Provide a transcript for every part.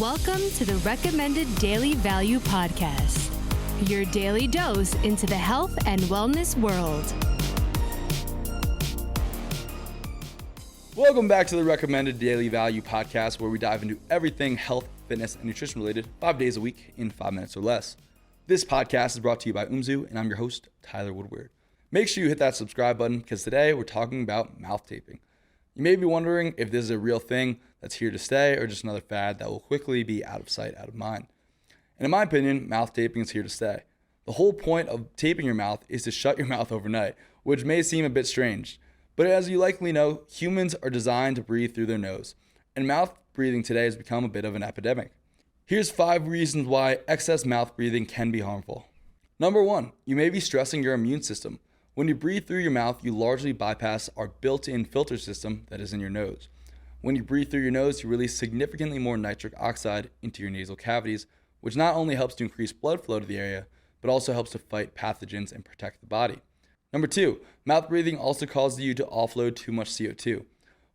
Welcome to the Recommended Daily Value Podcast, your daily dose into the health and wellness world. Welcome back to the Recommended Daily Value Podcast, where we dive into everything health, fitness, and nutrition related 5 days a week in 5 minutes or less. This podcast is brought to you by Umzu, and I'm your host, Tyler Woodward. Make sure you hit that subscribe button because today we're talking about mouth taping. You may be wondering if this is a real thing that's here to stay or just another fad that will quickly be out of sight, out of mind. And in my opinion, mouth taping is here to stay. The whole point of taping your mouth is to shut your mouth overnight, which may seem a bit strange. But as you likely know, humans are designed to breathe through their nose, and mouth breathing today has become a bit of an epidemic. Here's 5 reasons why excess mouth breathing can be harmful. Number 1, you may be stressing your immune system. When you breathe through your mouth, you largely bypass our built-in filter system that is in your nose. When you breathe through your nose, you release significantly more nitric oxide into your nasal cavities, which not only helps to increase blood flow to the area, but also helps to fight pathogens and protect the body. Number 2, mouth breathing also causes you to offload too much CO2.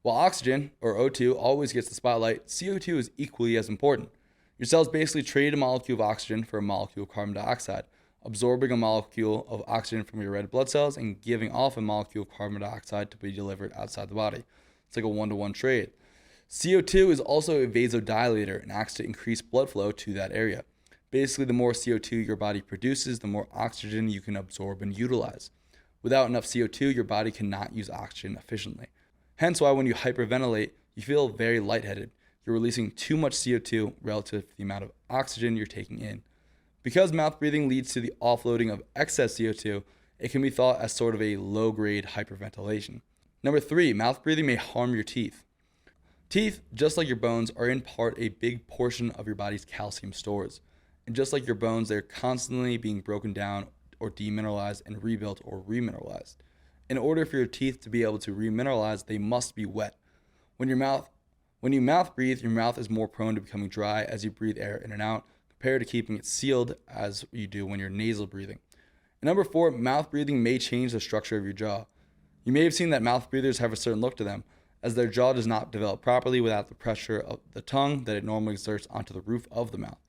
While oxygen, or O2, always gets the spotlight, CO2 is equally as important. Your cells basically trade a molecule of oxygen for a molecule of carbon dioxide, absorbing a molecule of oxygen from your red blood cells and giving off a molecule of carbon dioxide to be delivered outside the body. It's like a 1-to-1 trade. CO2 is also a vasodilator and acts to increase blood flow to that area. Basically, the more CO2 your body produces, the more oxygen you can absorb and utilize. Without enough CO2, your body cannot use oxygen efficiently. Hence why when you hyperventilate, you feel very lightheaded. You're releasing too much CO2 relative to the amount of oxygen you're taking in. Because mouth breathing leads to the offloading of excess CO2, it can be thought as sort of a low-grade hyperventilation. Number 3, mouth breathing may harm your teeth. Teeth, just like your bones, are in part a big portion of your body's calcium stores. And just like your bones, they're constantly being broken down or demineralized and rebuilt or remineralized. In order for your teeth to be able to remineralize, they must be wet. When you mouth breathe, your mouth is more prone to becoming dry as you breathe air in and out, compared to keeping it sealed as you do when you're nasal breathing. And number 4, mouth breathing may change the structure of your jaw. You may have seen that mouth breathers have a certain look to them, as their jaw does not develop properly without the pressure of the tongue that it normally exerts onto the roof of the mouth.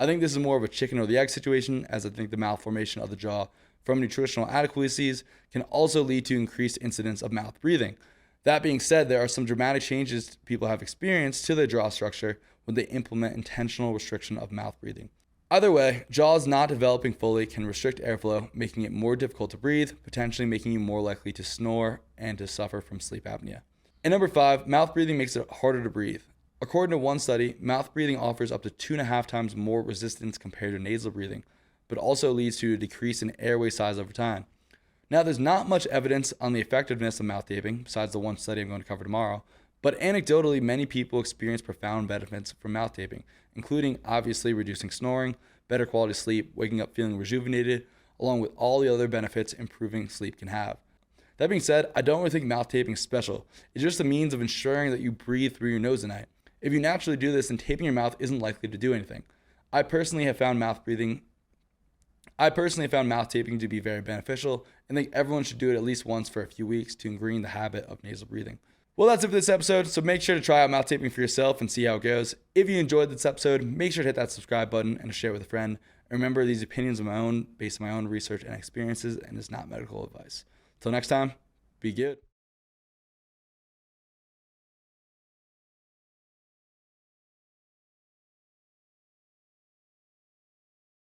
I think this is more of a chicken or the egg situation, as I think the malformation of the jaw from nutritional inadequacies can also lead to increased incidence of mouth breathing. That being said, there are some dramatic changes people have experienced to their jaw structure when they implement intentional restriction of mouth breathing. Either way, jaws not developing fully can restrict airflow, making it more difficult to breathe, potentially making you more likely to snore and to suffer from sleep apnea. And number 5, mouth breathing makes it harder to breathe. According to one study, mouth breathing offers up to 2.5 times more resistance compared to nasal breathing, but also leads to a decrease in airway size over time. Now, there's not much evidence on the effectiveness of mouth taping, besides the one study I'm going to cover tomorrow, but anecdotally, many people experience profound benefits from mouth taping, including obviously reducing snoring, better quality sleep, waking up feeling rejuvenated, along with all the other benefits improving sleep can have. That being said, I don't really think mouth taping is special. It's just a means of ensuring that you breathe through your nose at night. If you naturally do this, then taping your mouth isn't likely to do anything. I personally have found mouth taping to be very beneficial and think everyone should do it at least once for a few weeks to ingrain the habit of nasal breathing. Well, that's it for this episode, so make sure to try out mouth taping for yourself and see how it goes. If you enjoyed this episode, make sure to hit that subscribe button and share it with a friend. And remember, these opinions are my own, based on my own research and experiences, and is not medical advice. Till next time, be good.